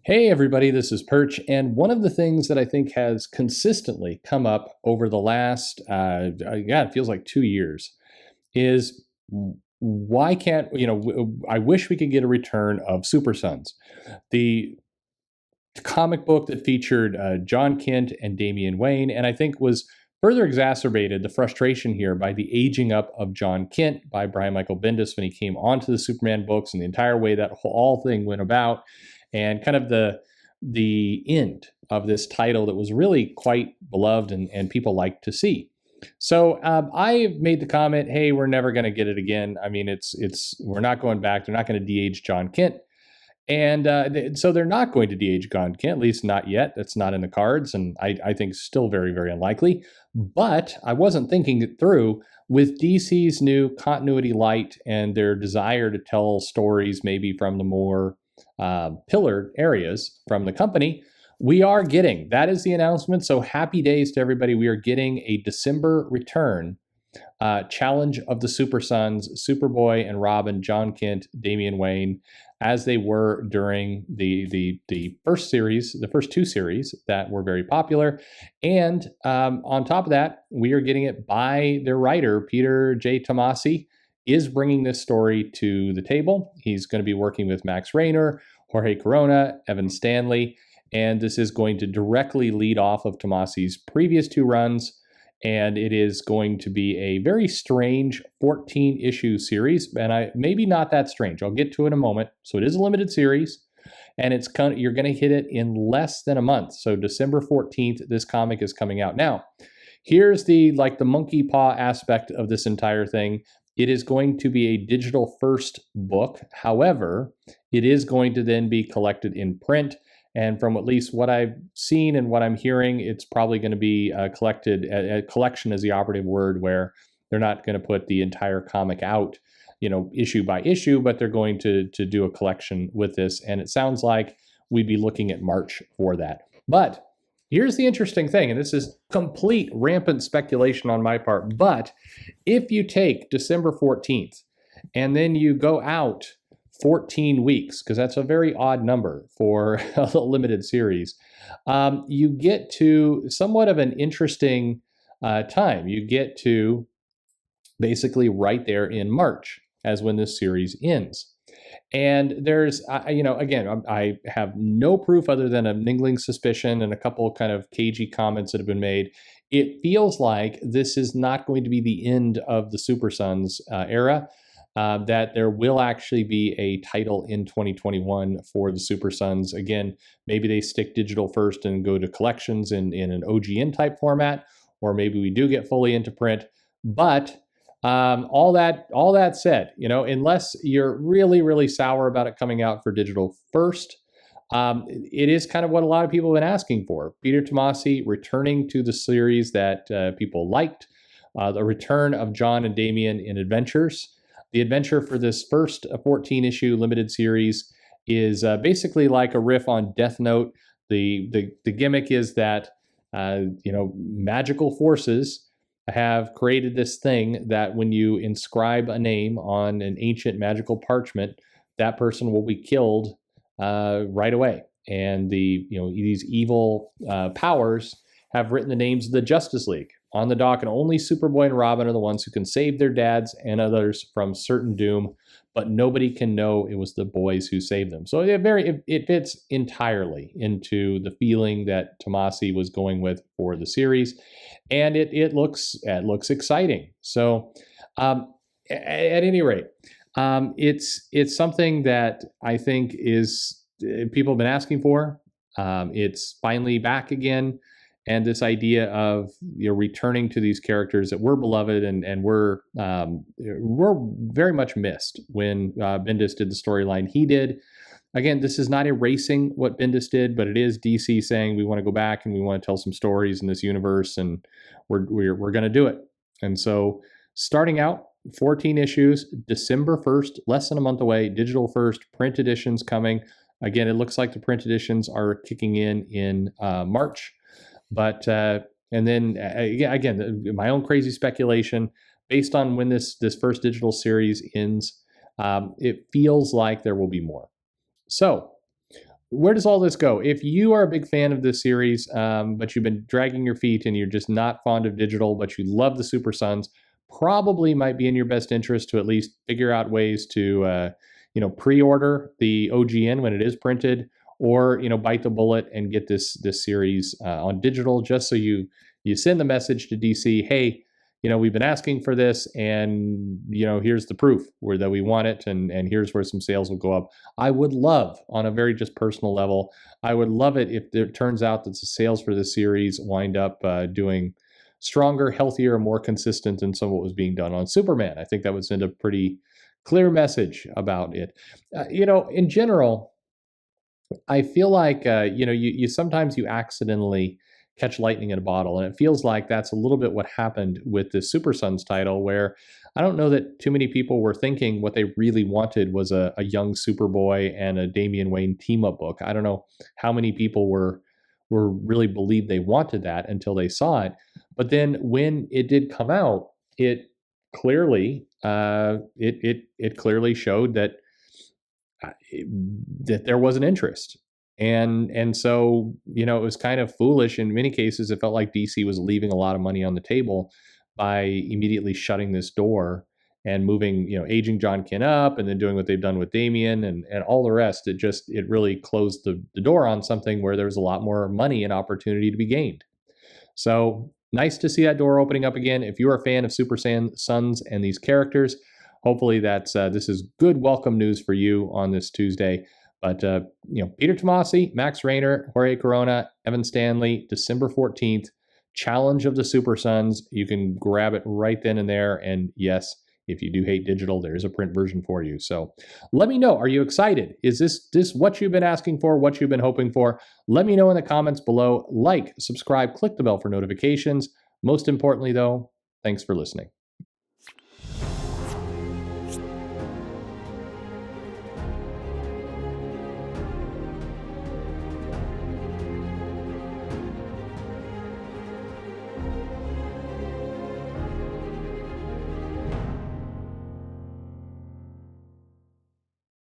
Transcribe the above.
Hey everybody, this is Perch, and one of the things that I think has consistently come up over the last, it feels like 2 years, is why can't, I wish we could get a return of Super Sons. The comic book that featured Jon Kent and Damian Wayne, and I think was further exacerbated the frustration here by the aging up of Jon Kent by Brian Michael Bendis when he came onto the Superman books and the entire way that whole thing went about, and kind of the end of this title that was really quite beloved and people liked to see. So I made the comment, hey, we're never going to get it again. I mean, we're not going back. They're not going to de-age Jon Kent. And so they're not going to de-age Jon Kent, at least not yet. That's not in the cards, and I think still very, very unlikely. But I wasn't thinking it through with DC's new continuity light and their desire to tell stories maybe from the more pillared areas from the company. We are getting, that is the announcement. So happy days to everybody. We are getting a December return challenge of the Super Sons, Superboy and Robin, Jon Kent, Damian Wayne, as they were during the first series, the first two series that were very popular. And on top of that, we are getting it by their writer, Peter J. Tomasi, is bringing this story to the table. He's going to be working with Max Raynor, Jorge Corona, Evan Stanley, and this is going to directly lead off of Tomasi's previous two runs. And it is going to be a very strange 14-issue series, and maybe not that strange. I'll get to it in a moment. So it is a limited series, and you're going to hit it in less than a month. So December 14th, this comic is coming out. Now, here's the monkey paw aspect of this entire thing. It is going to be a digital first book. However, it is going to then be collected in print. And from at least what I've seen and what I'm hearing, it's probably going to be a collection is the operative word, where they're not going to put the entire comic out, issue by issue, but they're going to do a collection with this. And it sounds like we'd be looking at March for that. But here's the interesting thing, and this is complete rampant speculation on my part, but if you take December 14th and then you go out 14 weeks, because that's a very odd number for a limited series, you get to somewhat of an interesting time. You get to basically right there in March as when this series ends. And there's, again, I have no proof other than a niggling suspicion and a couple kind of cagey comments that have been made. It feels like this is not going to be the end of the Super Sons era. That there will actually be a title in 2021 for the Super Sons. Again, maybe they stick digital first and go to collections in an OGN type format, or maybe we do get fully into print. But all that said, unless you're really, really sour about it coming out for digital first, it is kind of what a lot of people have been asking for. Peter Tomasi returning to the series that people liked, the return of Jon and Damian in Adventures. The adventure for this first 14-issue limited series is basically like a riff on Death Note. The gimmick is that magical forces have created this thing that when you inscribe a name on an ancient magical parchment, that person will be killed right away. And these evil powers have written the names of the Justice League on the dock, and only Superboy and Robin are the ones who can save their dads and others from certain doom, but nobody can know it was the boys who saved them. So it fits entirely into the feeling that Tomasi was going with for the series, and it looks exciting. So at any rate, it's something that I think is people have been asking for. It's finally back again. And this idea of returning to these characters that were beloved and were very much missed when Bendis did the storyline he did. Again, this is not erasing what Bendis did, but it is DC saying we want to go back and we want to tell some stories in this universe, and we're going to do it. And so, starting out 14 issues, December 1st, less than a month away. Digital first, print editions coming. Again, it looks like the print editions are kicking in March. But and then again, my own crazy speculation based on when this first digital series ends, it feels like there will be more. So where does all this go? If you are a big fan of this series, but you've been dragging your feet and you're just not fond of digital, but you love the Super Sons, probably might be in your best interest to at least figure out ways to, pre-order the OGN when it is printed, or bite the bullet and get this series on digital, just so you send the message to DC, hey, we've been asking for this, and here's the proof where that we want it, and here's where some sales will go up. I would love, on a very just personal level, I would love it if it turns out that the sales for this series wind up doing stronger, healthier, more consistent than some of what was being done on Superman. I think that would send a pretty clear message about it. In general, I feel like you sometimes you accidentally catch lightning in a bottle, and it feels like that's a little bit what happened with the Super Sons title, where I don't know that too many people were thinking what they really wanted was a young Superboy and a Damian Wayne team up book. I don't know how many people were really believed they wanted that until they saw it, but then when it did come out, it clearly it clearly showed that there was an interest. And so, it was kind of foolish in many cases. It felt like DC was leaving a lot of money on the table by immediately shutting this door and moving, aging Jon Kent up, and then doing what they've done with Damian and all the rest. It really closed the door on something where there was a lot more money and opportunity to be gained. So nice to see that door opening up again. If you're a fan of Super Sons and these characters, hopefully this is good welcome news for you on this Tuesday. But Peter Tomasi, Max Raynor, Jorge Corona, Evan Stanley, December 14th, Challenge of the Super Sons. You can grab it right then and there. And yes, if you do hate digital, there's a print version for you. So let me know. Are you excited? Is this what you've been asking for, what you've been hoping for? Let me know in the comments below. Like, subscribe, click the bell for notifications. Most importantly, though, thanks for listening.